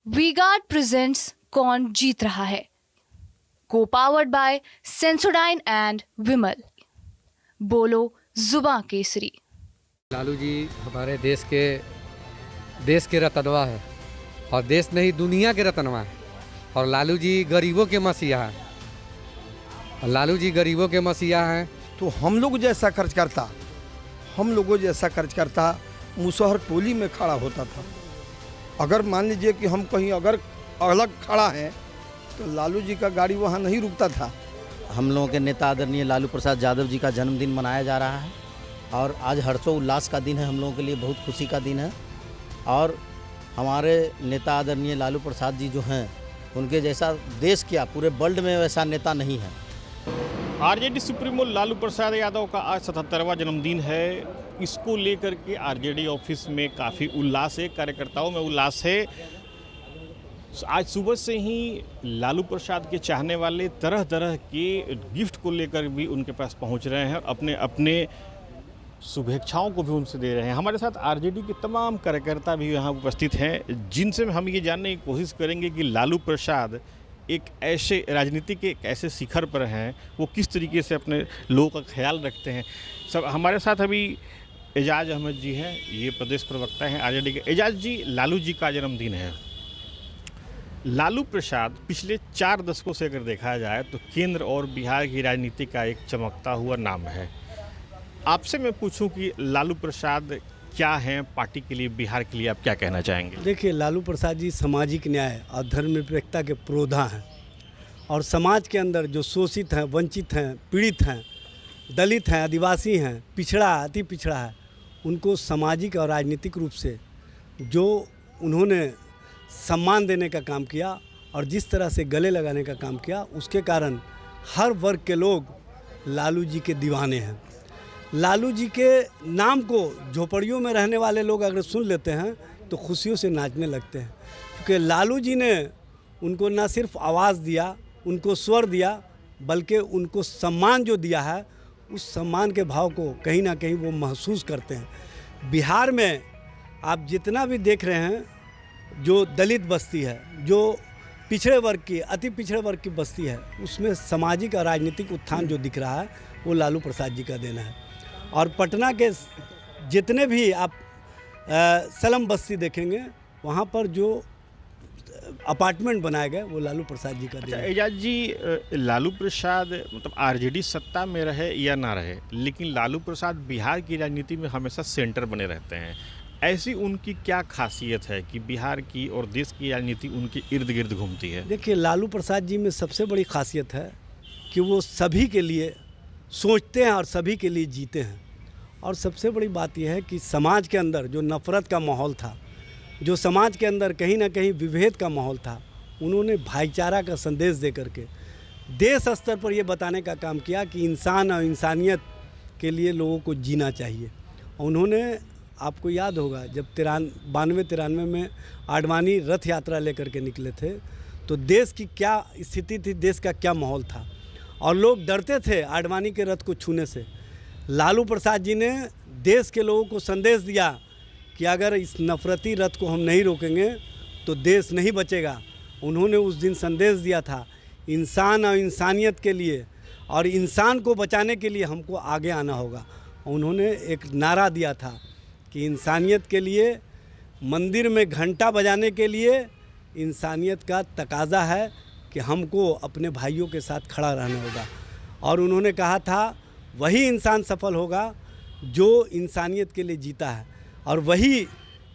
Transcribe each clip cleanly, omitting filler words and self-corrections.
V-Guard presents कौन जीत रहा है, co powered by Sensodyne and Vimal. बोलो जुबां केसरी। लालू जी हमारे देश के रतनवा है और देश नहीं दुनिया के रतनवा है। और लालू जी गरीबों के मसीहा हैं। और लालू जी गरीबों के मसीहा हैं। तो हम लोगों जैसा खर्च करता मुसहर टोली में खड़ा होता था। अगर मान लीजिए कि हम कहीं अगर अलग खड़ा हैं तो लालू जी का गाड़ी वहाँ नहीं रुकता था। हम लोगों के नेता आदरणीय लालू प्रसाद यादव जी का जन्मदिन मनाया जा रहा है और आज हर्षोल्लास का दिन है, हम लोगों के लिए बहुत खुशी का दिन है। और हमारे नेता आदरणीय लालू प्रसाद जी जो हैं उनके जैसा देश क्या पूरे वर्ल्ड में वैसा नेता नहीं है। आरजेडी सुप्रीमो लालू प्रसाद यादव का आज 77वां जन्मदिन है। इसको लेकर के आरजेडी ऑफिस में काफ़ी उल्लास है, कार्यकर्ताओं में उल्लास है। आज सुबह से ही लालू प्रसाद के चाहने वाले तरह तरह के गिफ्ट को लेकर भी उनके पास पहुंच रहे हैं और अपने अपने शुभेच्छाओं को भी उनसे दे रहे हैं। हमारे साथ आरजेडी के तमाम कार्यकर्ता भी यहाँ उपस्थित हैं, जिनसे हम ये जानने की कोशिश करेंगे कि लालू प्रसाद एक ऐसे राजनीति के एक ऐसे शिखर पर हैं, वो किस तरीके से अपने लोगों का ख्याल रखते हैं। सब हमारे साथ अभी एजाज अहमद जी हैं, ये प्रदेश प्रवक्ता हैं आरजेडी के। एजाज जी, लालू जी का जन्मदिन है। लालू प्रसाद पिछले 4 दशकों से अगर देखा जाए तो केंद्र और बिहार की राजनीति का एक चमकता हुआ नाम है। आपसे मैं पूछूं कि लालू प्रसाद क्या हैं पार्टी के लिए, बिहार के लिए, आप क्या कहना चाहेंगे? देखिए, लालू प्रसाद जी सामाजिक न्याय और धर्मनिरपेक्षता के पुरोधा हैं और समाज के अंदर जो शोषित हैं, वंचित हैं, पीड़ित हैं, दलित हैं, आदिवासी हैं, पिछड़ा, अति पिछड़ा है, उनको सामाजिक और राजनीतिक रूप से जो उन्होंने सम्मान देने का काम किया और जिस तरह से गले लगाने का काम किया, उसके कारण हर वर्ग के लोग लालू जी के दीवाने हैं। लालू जी के नाम को झोपड़ियों में रहने वाले लोग अगर सुन लेते हैं तो खुशियों से नाचने लगते हैं, क्योंकि लालू जी ने उनको न सिर्फ आवाज़ दिया, उनको स्वर दिया, बल्कि उनको सम्मान जो दिया है, उस सम्मान के भाव को कहीं ना कहीं वो महसूस करते हैं। बिहार में आप जितना भी देख रहे हैं, जो दलित बस्ती है, जो पिछड़े वर्ग की, अति पिछड़े वर्ग की बस्ती है, उसमें सामाजिक और राजनीतिक उत्थान जो दिख रहा है वो लालू प्रसाद जी का देना है। और पटना के जितने भी आप सलम बस्ती देखेंगे, वहाँ पर जो अपार्टमेंट बनाए गए वो लालू प्रसाद जी का देना है। एजाज जी, लालू प्रसाद मतलब आरजेडी सत्ता में रहे या ना रहे, लेकिन लालू प्रसाद बिहार की राजनीति में हमेशा सेंटर बने रहते हैं। ऐसी उनकी क्या खासियत है कि बिहार की और देश की राजनीति उनके इर्द गिर्द घूमती है? देखिए, लालू प्रसाद जी में सबसे बड़ी खासियत है कि वो सभी के लिए सोचते हैं और सभी के लिए जीते हैं। और सबसे बड़ी बात यह है कि समाज के अंदर जो नफ़रत का माहौल था, जो समाज के अंदर कहीं ना कहीं विभेद का माहौल था, उन्होंने भाईचारा का संदेश दे करके देश स्तर पर ये बताने का काम किया कि इंसान और इंसानियत के लिए लोगों को जीना चाहिए। उन्होंने, आपको याद होगा, जब 92-93 में आडवाणी रथ यात्रा लेकर के निकले थे तो देश की क्या स्थिति थी, देश का क्या माहौल था, और लोग डरते थे आडवाणी के रथ को छूने से। लालू प्रसाद जी ने देश के लोगों को संदेश दिया कि अगर इस नफरती रथ को हम नहीं रोकेंगे तो देश नहीं बचेगा। उन्होंने उस दिन संदेश दिया था, इंसान और इंसानियत के लिए और इंसान को बचाने के लिए हमको आगे आना होगा। उन्होंने एक नारा दिया था कि इंसानियत के लिए, मंदिर में घंटा बजाने के लिए इंसानियत का तकाजा है कि हमको अपने भाइयों के साथ खड़ा रहना होगा। और उन्होंने कहा था, वही इंसान सफल होगा जो इंसानियत के लिए जीता है, और वही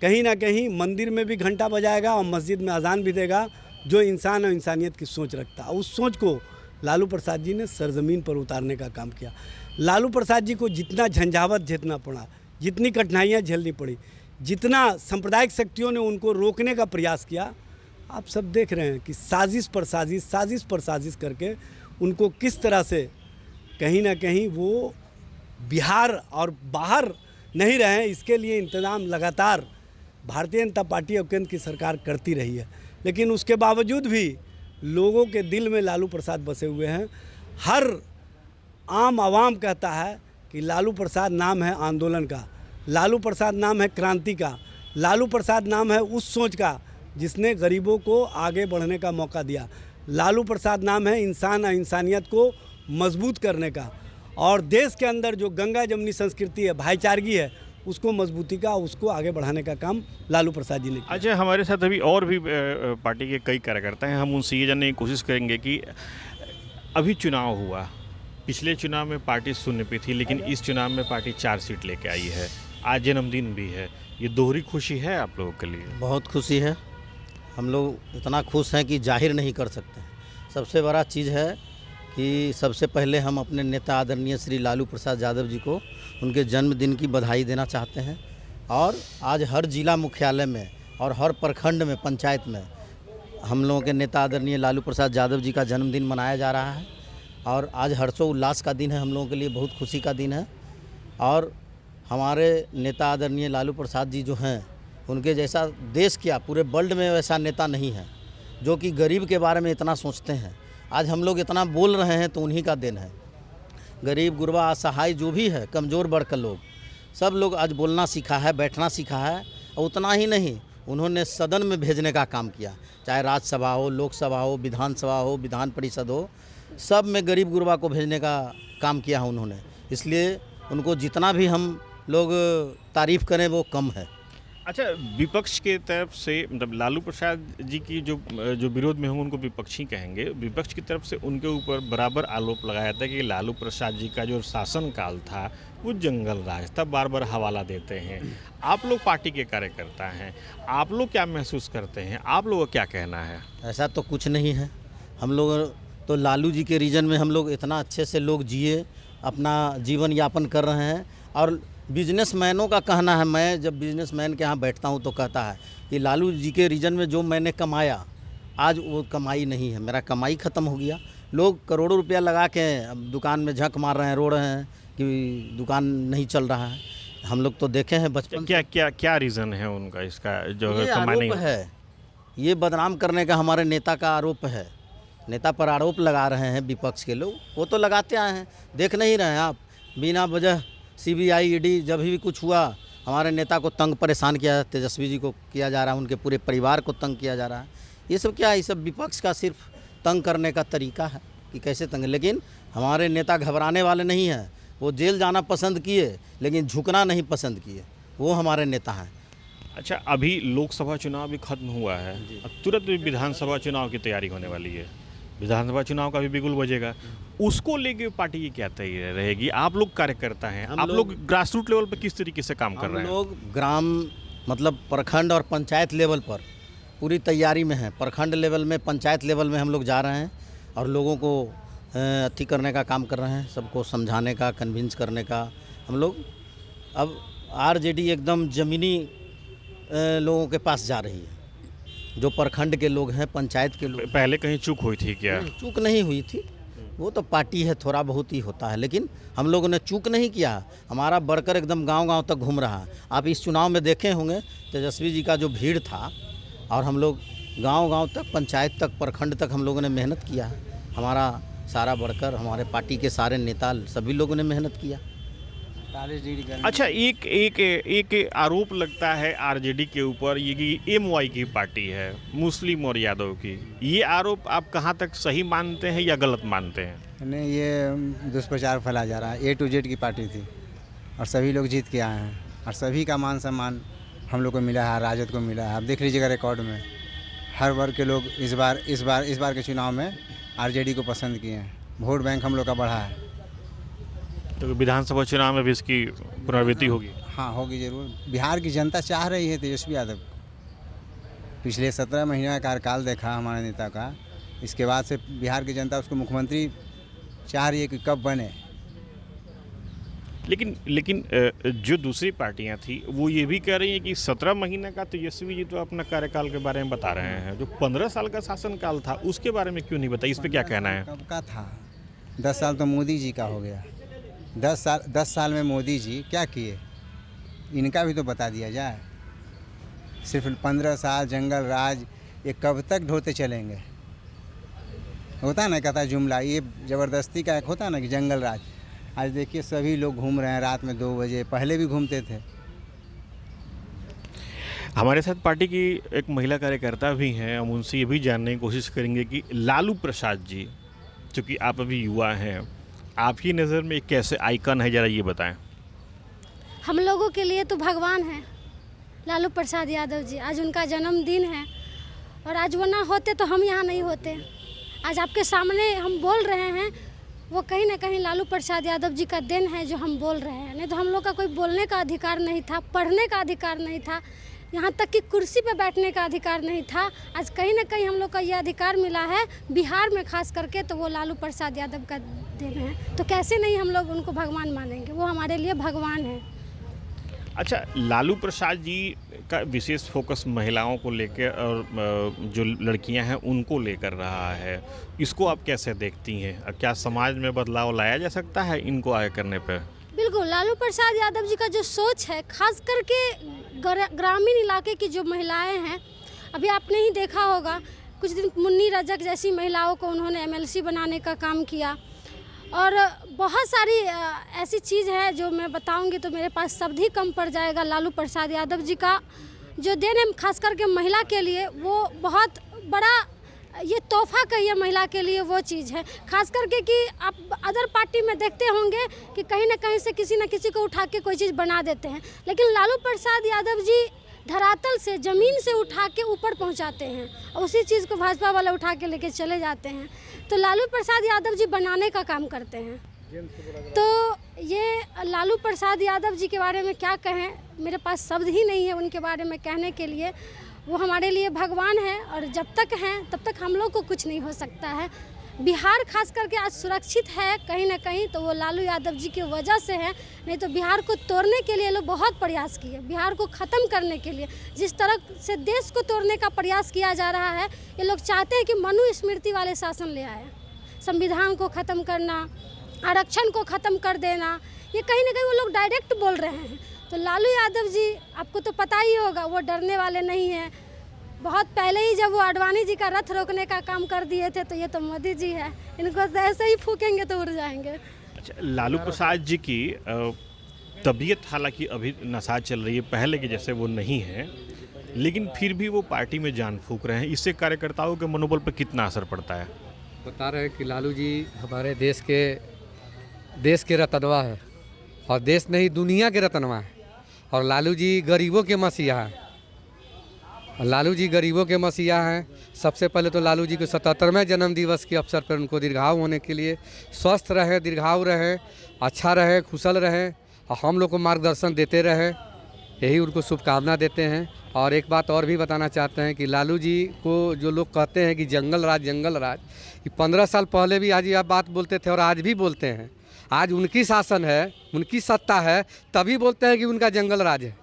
कहीं ना कहीं मंदिर में भी घंटा बजाएगा और मस्जिद में अजान भी देगा जो इंसान और इंसानियत की सोच रखता है। उस सोच को लालू प्रसाद जी ने सरजमीन पर उतारने का काम किया। लालू प्रसाद जी को जितना झंझावत झेलना पड़ा, जितनी कठिनाइयाँ झेलनी पड़ी, जितना सांप्रदायिक शक्तियों ने उनको रोकने का प्रयास किया, आप सब देख रहे हैं कि साजिश पर साजिश करके उनको किस तरह से कहीं ना कहीं वो बिहार और बाहर नहीं रहे। इसके लिए इंतज़ाम लगातार भारतीय जनता पार्टी और केंद्र की सरकार करती रही है, लेकिन उसके बावजूद भी लोगों के दिल में लालू प्रसाद बसे हुए हैं। हर आम आवाम कहता है कि लालू प्रसाद नाम है आंदोलन का, लालू प्रसाद नाम है क्रांति का, लालू प्रसाद नाम है उस सोच का जिसने गरीबों को आगे बढ़ने का मौका दिया। लालू प्रसाद नाम है इंसान और इंसानियत को मजबूत करने का, और देश के अंदर जो गंगा जमनी संस्कृति है, भाईचारगी है, उसको मजबूती का, उसको आगे बढ़ाने का काम लालू प्रसाद जी ने किया। अच्छा, हमारे साथ अभी और भी पार्टी के कई कार्यकर्ता हैं। हम उनसे ये जानने की कोशिश करेंगे कि अभी चुनाव हुआ, पिछले चुनाव में पार्टी शून्य पे थी, लेकिन इस चुनाव में पार्टी 4 सीट लेके आई है। आज जन्मदिन भी है, ये दोहरी खुशी है आप लोगों के लिए? बहुत खुशी है। हम लोग इतना खुश हैं कि जाहिर नहीं कर सकते। सबसे बड़ा चीज़ है कि सबसे पहले हम अपने नेता आदरणीय श्री लालू प्रसाद यादव जी को उनके जन्मदिन की बधाई देना चाहते हैं। और आज हर जिला मुख्यालय में और हर प्रखंड में, पंचायत में हम लोगों के नेता आदरणीय लालू प्रसाद यादव जी का जन्मदिन मनाया जा रहा है। और आज हर्षोल्लास का दिन है, हम लोगों के लिए बहुत खुशी का दिन है। और हमारे नेता आदरणीय लालू प्रसाद जी जो हैं, उनके जैसा देश क्या पूरे वर्ल्ड में वैसा नेता नहीं है जो कि गरीब के बारे में इतना सोचते हैं। आज हम लोग इतना बोल रहे हैं तो उन्हीं का दिन है। गरीब गुरबा असहाय जो भी है, कमज़ोर वर्ग का लोग, सब लोग आज बोलना सीखा है, बैठना सीखा है। और उतना ही नहीं, उन्होंने सदन में भेजने का काम किया, चाहे राज्यसभा हो, लोकसभा हो, विधानसभा हो, विधान परिषद हो, सब में गरीब गुरबा को भेजने का काम किया है उन्होंने। इसलिए उनको जितना भी हम लोग तारीफ़ करें वो कम है। अच्छा, विपक्ष के तरफ से, मतलब लालू प्रसाद जी की जो विरोध में होंगे उनको विपक्षी कहेंगे, विपक्ष की तरफ से उनके ऊपर बराबर आरोप लगाया था कि लालू प्रसाद जी का जो शासनकाल था वो जंगल राज था, बार बार हवाला देते हैं। आप लोग पार्टी के कार्यकर्ता हैं, आप लोग क्या महसूस करते हैं, आप लोगों का क्या कहना है? ऐसा तो कुछ नहीं है। हम लोग तो लालू जी के रीजन में हम लोग इतना अच्छे से लोग जिए, अपना जीवन यापन कर रहे हैं। और बिजनेसमैनों का कहना है, मैं जब बिजनेसमैन के यहाँ बैठता हूँ तो कहता है कि लालू जी के रीजन में जो मैंने कमाया, आज वो कमाई नहीं है, मेरा कमाई ख़त्म हो गया। लोग करोड़ों रुपया लगा के अब दुकान में झक मार रहे हैं, रो रहे हैं कि दुकान नहीं चल रहा है। हम लोग तो देखे हैं बचपन। क्या रीज़न है उनका इसका जो ये कमाई नहीं आरोप है, ये बदनाम करने का हमारे नेता का आरोप है। नेता पर आरोप लगा रहे हैं विपक्ष के लोग, वो तो लगाते आए हैं। देख नहीं रहे हैं आप, बिना वजह CBI ED जब भी कुछ हुआ, हमारे नेता को तंग परेशान किया, तेजस्वी जी को किया जा रहा है, उनके पूरे परिवार को तंग किया जा रहा है। ये सब क्या है? ये सब विपक्ष का सिर्फ तंग करने का तरीका है कि कैसे तंग। लेकिन हमारे नेता घबराने वाले नहीं हैं। वो जेल जाना पसंद किए लेकिन झुकना नहीं पसंद किए, वो हमारे नेता हैं। अच्छा, अभी लोकसभा चुनाव भी खत्म हुआ है, अब तुरंत विधानसभा चुनाव की तैयारी होने वाली है। विधानसभा चुनाव का भी बिगुल बजेगा, उसको लेके पार्टी की क्या तैयारी रहेगी? आप लोग कार्यकर्ता हैं, आप लोग ग्रास रूट लेवल पर किस तरीके से काम कर रहे हैं? हम लोग ग्राम मतलब प्रखंड और पंचायत लेवल पर पूरी तैयारी में हैं। प्रखंड लेवल में, पंचायत लेवल में हम लोग जा रहे हैं और लोगों को अथी करने का काम कर रहे हैं, सबको समझाने का, कन्विंस करने का। हम लोग अब RJD एकदम ज़मीनी लोगों के पास जा रही है, जो प्रखंड के लोग हैं, पंचायत के लोग। पहले कहीं चूक हुई थी क्या? चूक नहीं हुई थी, वो तो पार्टी है, थोड़ा बहुत ही होता है। लेकिन हम लोगों ने चूक नहीं किया। हमारा वर्कर एकदम गांव-गांव तक घूम रहा है। आप इस चुनाव में देखे होंगे तेजस्वी जी का जो भीड़ था, और हम लोग गांव-गांव तक, पंचायत तक, प्रखंड तक हम लोगों ने मेहनत किया है। हमारा सारा वर्कर, हमारे पार्टी के सारे नेता, सभी लोगों ने मेहनत किया। अच्छा, एक आरोप लगता है RJD के ऊपर, ये कि MY की पार्टी है, मुस्लिम और यादव की। ये आरोप आप कहाँ तक सही मानते हैं या गलत मानते हैं? नहीं, ये दुष्प्रचार फैला जा रहा है। A to Z की पार्टी थी और सभी लोग जीत के आए हैं और सभी का मान सम्मान हम लोग को मिला है, राजद को मिला है। आप देख लीजिएगा रिकॉर्ड में, हर वर्ग के लोग इस बार के चुनाव में RJD को पसंद किए हैं। वोट बैंक हम लोग का बढ़ा है। तो विधानसभा चुनाव में भी इसकी पुनरावृत्ति होगी? हाँ, होगी जरूर। बिहार की जनता चाह रही है तेजस्वी यादव को। पिछले 17 महीने का कार्यकाल देखा हमारे नेता का, इसके बाद से बिहार की जनता उसको मुख्यमंत्री चाह रही है कि कब बने। लेकिन जो दूसरी पार्टियां थी वो ये भी कह रही हैं कि 17 महीने का तेजस्वी जी तो अपना कार्यकाल के बारे में बता रहे हैं, जो 15 साल का शासनकाल था उसके बारे में क्यों नहीं बताई? इस पर क्या कहना है? कब का था? 10 साल तो मोदी जी का हो गया। 10 साल में मोदी जी क्या किए, इनका भी तो बता दिया जाए। सिर्फ 15 साल जंगल राज, ये कब तक ढोते चलेंगे? होता है ना, कहता है जुमला, ये ज़बरदस्ती का एक होता है ना कि जंगल राज। आज देखिए सभी लोग घूम रहे हैं रात में 2 बजे, पहले भी घूमते थे। हमारे साथ पार्टी की एक महिला कार्यकर्ता भी हैं, हम उनसे ये भी जानने की कोशिश करेंगे कि लालू प्रसाद जी, चूँकि आप अभी युवा हैं, आपकी नज़र में कैसे आइकन है, ज़रा ये बताएं। हम लोगों के लिए तो भगवान है लालू प्रसाद यादव जी। आज उनका जन्मदिन है और आज वो ना होते तो हम यहाँ नहीं होते। आज आपके सामने हम बोल रहे हैं, वो कहीं ना कहीं लालू प्रसाद यादव जी का देन है जो हम बोल रहे हैं। नहीं तो हम लोग का कोई बोलने का अधिकार नहीं था, पढ़ने का अधिकार नहीं था, यहाँ तक कि कुर्सी पे बैठने का अधिकार नहीं था। आज कहीं ना कहीं हम लोग का ये अधिकार मिला है, बिहार में खास करके, तो वो लालू प्रसाद यादव का देन है। तो कैसे नहीं हम लोग उनको भगवान मानेंगे, वो हमारे लिए भगवान है। अच्छा, लालू प्रसाद जी का विशेष फोकस महिलाओं को लेकर और जो लड़कियां हैं उनको लेकर रहा है, इसको आप कैसे देखती हैं? क्या समाज में बदलाव लाया जा सकता है इनको आगे करने पे? बिल्कुल, लालू प्रसाद यादव जी का जो सोच है, खास करके ग्रामीण इलाके की जो महिलाएं हैं, अभी आपने ही देखा होगा कुछ दिन मुन्नी रजक जैसी महिलाओं को उन्होंने MLC बनाने का काम किया। और बहुत सारी ऐसी चीज़ है जो मैं बताऊंगी तो मेरे पास शब्द ही कम पड़ जाएगा। लालू प्रसाद यादव जी का जो देन है खास करके महिला के लिए, वो बहुत बड़ा ये तोहफा कहिए महिला के लिए, वो चीज़ है। खास करके कि आप अदर पार्टी में देखते होंगे कि कहीं ना कहीं से किसी न किसी को उठा के कोई चीज़ बना देते हैं, लेकिन लालू प्रसाद यादव जी धरातल से, ज़मीन से उठा के ऊपर पहुंचाते हैं और उसी चीज़ को भाजपा वाले उठा के लेके चले जाते हैं। तो लालू प्रसाद यादव जी बनाने का काम करते हैं। तो ये लालू प्रसाद यादव जी के बारे में क्या कहें, मेरे पास शब्द ही नहीं है उनके बारे में कहने के लिए। वो हमारे लिए भगवान है और जब तक हैं तब तक हम लोग को कुछ नहीं हो सकता है। बिहार खास करके आज सुरक्षित है कहीं ना कहीं तो वो लालू यादव जी की वजह से है, नहीं तो बिहार को तोड़ने के लिए लोग बहुत प्रयास किए। बिहार को ख़त्म करने के लिए जिस तरह से देश को तोड़ने का प्रयास किया जा रहा है, ये लोग चाहते हैं कि मनुस्मृति वाले शासन ले आए, संविधान को ख़त्म करना, आरक्षण को ख़त्म कर देना, ये कहीं ना कहीं वो लोग डायरेक्ट बोल रहे हैं। तो लालू यादव जी, आपको तो पता ही होगा, वो डरने वाले नहीं हैं। बहुत पहले ही जब वो आडवाणी जी का रथ रोकने का काम कर दिए थे, तो ये तो मोदी जी है, इनको तो ऐसे ही फूकेंगे तो उड़ जाएंगे। अच्छा, लालू प्रसाद जी की तबीयत हालांकि अभी नशा चल रही है, पहले के जैसे वो नहीं है, लेकिन फिर भी वो पार्टी में जान फूंक रहे हैं। इससे कार्यकर्ताओं के मनोबल पर कितना असर पड़ता है? बता रहे हैं कि लालू जी हमारे देश के रतनवा है और देश नहीं दुनिया के रतनवा है। और लालू जी गरीबों के मसीहा हैं। लालू जी गरीबों के मसीहा हैं। सबसे पहले तो लालू जी के 77वें जन्म दिवस के अवसर पर उनको दीर्घायु होने के लिए, स्वस्थ रहे, दीर्घायु रहे, अच्छा रहे, कुशल रहे और हम लोग को मार्गदर्शन देते रहे, यही उनको शुभकामना देते हैं। और एक बात और भी बताना चाहते हैं कि लालू जी को जो लोग कहते हैं कि जंगल राज, कि 15 साल पहले भी आज ये बात बोलते थे और आज भी बोलते हैं। आज उनकी शासन है, उनकी सत्ता है, तभी बोलते हैं कि उनका जंगल राज है।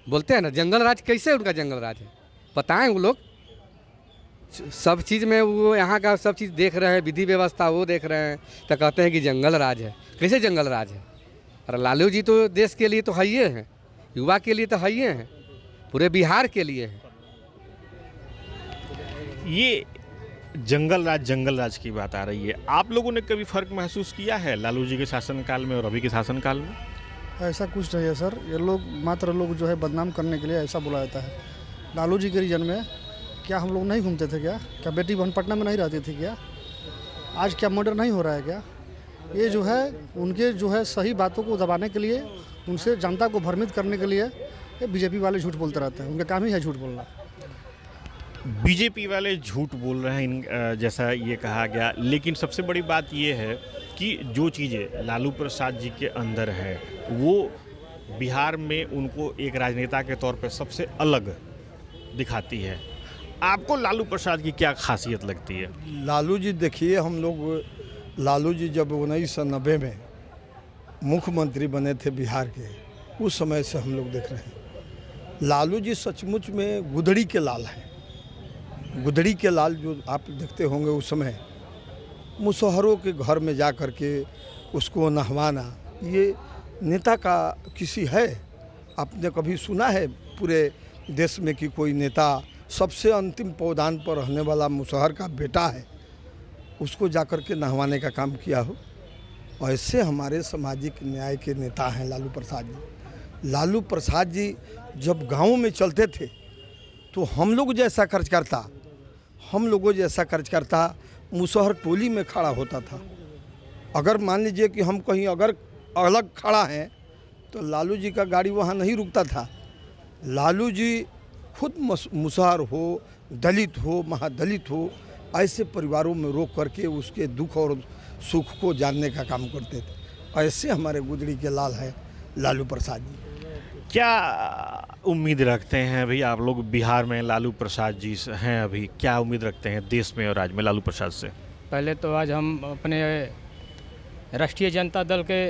बोलते हैं ना, जंगल राज कैसे उनका जंगल राज है बताएं। वो लोग सब चीज़ में वो यहाँ का सब चीज़ देख रहे हैं, विधि व्यवस्था वो देख रहे हैं, तो कहते हैं कि जंगल राज है। कैसे जंगल राज है? अरे लालू जी तो देश के लिए तो है ही हैं, युवा के लिए तो है ही हैं, पूरे बिहार के लिए है। ये जंगल राज की बात आ रही है। आप लोगों ने कभी फ़र्क महसूस किया है लालू जी के शासनकाल में और अभी के शासनकाल में? ऐसा कुछ नहीं है सर, ये लोग मात्र लोग जो है बदनाम करने के लिए ऐसा बोला जाता है। लालू जी के रीजन में क्या हम लोग नहीं घूमते थे क्या बेटी बहन पटना में नहीं रहती थी क्या? आज क्या मर्डर नहीं हो रहा है क्या? ये जो है उनके जो है सही बातों को दबाने के लिए, उनसे जनता को भ्रमित करने के लिए ये बीजेपी वाले झूठ बोलते रहते हैं। उनका काम ही है झूठ बोलना। बीजेपी वाले झूठ बोल रहे हैं जैसा ये कहा गया, लेकिन सबसे बड़ी बात ये है कि जो चीज़ें लालू प्रसाद जी के अंदर है वो बिहार में उनको एक राजनेता के तौर पर सबसे अलग दिखाती है। आपको लालू प्रसाद की क्या खासियत लगती है? लालू जी देखिए, हम लोग लालू जी जब 1990 में मुख्यमंत्री बने थे बिहार के, उस समय से हम लोग देख रहे हैं लालू जी सचमुच में गुदड़ी के लाल हैं। गुदड़ी के लाल जो आप देखते होंगे उस समय मुसहरों के घर में जा कर के उसको नहवाना, ये नेता का किसी है? आपने कभी सुना है पूरे देश में कि कोई नेता सबसे अंतिम पौधान पर रहने वाला मुसहर का बेटा है, उसको जाकर के नहवाने का काम किया हो? ऐसे हमारे सामाजिक न्याय के नेता हैं लालू प्रसाद जी। लालू प्रसाद जी जब गाँव में चलते थे तो हम लोग जैसा कार्यकर्ता मुसहर टोली में खड़ा होता था। अगर मान लीजिए कि हम कहीं अगर अलग खड़ा हैं तो लालू जी का गाड़ी वहाँ नहीं रुकता था। लालू जी खुद मुसहर हो, दलित हो, महादलित हो, ऐसे परिवारों में रोक करके उसके दुख और सुख को जानने का काम करते थे। ऐसे हमारे गुजरी के लाल हैं लालू प्रसाद जी। क्या उम्मीद रखते हैं अभी आप लोग बिहार में लालू प्रसाद जी हैं, अभी क्या उम्मीद रखते हैं देश में और राज्य में लालू प्रसाद से? पहले तो आज हम अपने राष्ट्रीय जनता दल के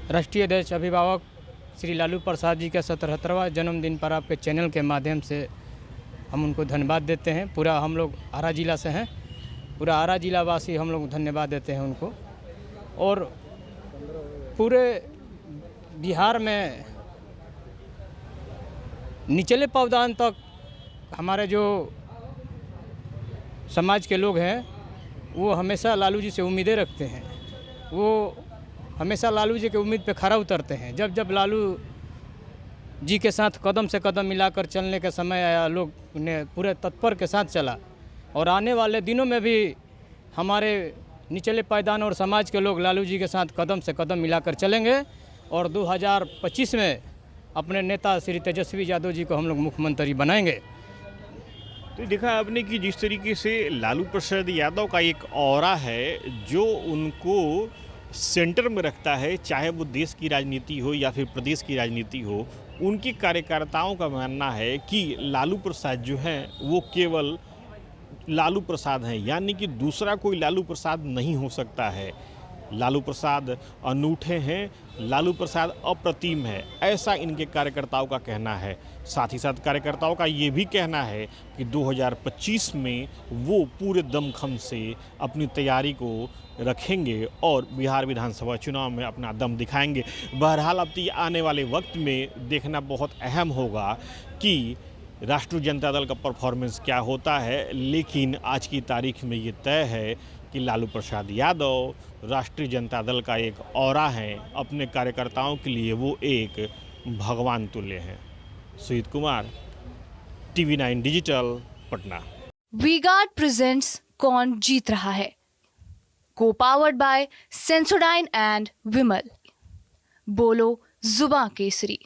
राष्ट्रीय अध्यक्ष अभिभावक श्री लालू प्रसाद जी का 77वां जन्मदिन पर आपके चैनल के माध्यम से हम उनको धन्यवाद देते हैं। पूरा हम लोग आरा जिला से हैं, पूरा आरा जिला वासी हम लोग धन्यवाद देते हैं उनको। और पूरे बिहार में निचले पावदान तक हमारे जो समाज के लोग हैं वो हमेशा लालू जी से उम्मीदें रखते हैं। वो हमेशा लालू जी के उम्मीद पे खरा उतरते हैं। जब जब लालू जी के साथ कदम से कदम मिलाकर चलने का समय आया, लोग ने पूरे तत्पर के साथ चला। और आने वाले दिनों में भी हमारे निचले पायदान और समाज के लोग लालू जी के साथ कदम से कदम मिलाकर चलेंगे और 2025 में अपने नेता श्री तेजस्वी यादव जी को हम लोग मुख्यमंत्री बनाएंगे। तो देखा आपने कि जिस तरीके से लालू प्रसाद यादव का एक ऑरा है जो उनको सेंटर में रखता है, चाहे वो देश की राजनीति हो या फिर प्रदेश की राजनीति हो। उनके कार्यकर्ताओं का मानना है कि लालू प्रसाद जो हैं वो केवल लालू प्रसाद हैं, यानी कि दूसरा कोई लालू प्रसाद नहीं हो सकता है। लालू प्रसाद अनूठे हैं, लालू प्रसाद अप्रतिम है, ऐसा इनके कार्यकर्ताओं का कहना है। साथ ही साथ कार्यकर्ताओं का ये भी कहना है कि 2025 में वो पूरे दमखम से अपनी तैयारी को रखेंगे और बिहार विधानसभा चुनाव में अपना दम दिखाएंगे। बहरहाल अब तो आने वाले वक्त में देखना बहुत अहम होगा कि राष्ट्रीय जनता दल का परफॉर्मेंस क्या होता है, लेकिन आज की तारीख में ये तय है कि लालू प्रसाद यादव राष्ट्रीय जनता दल का एक ऑरा है। अपने कार्यकर्ताओं के लिए वो एक भगवान तुल्य हैं। Sujeet Kumar, TV9 digital, Patna. V Guard presents कौन जीत रहा है, co powered by Sensodyne and Vimal. बोलो जुबां केसरी।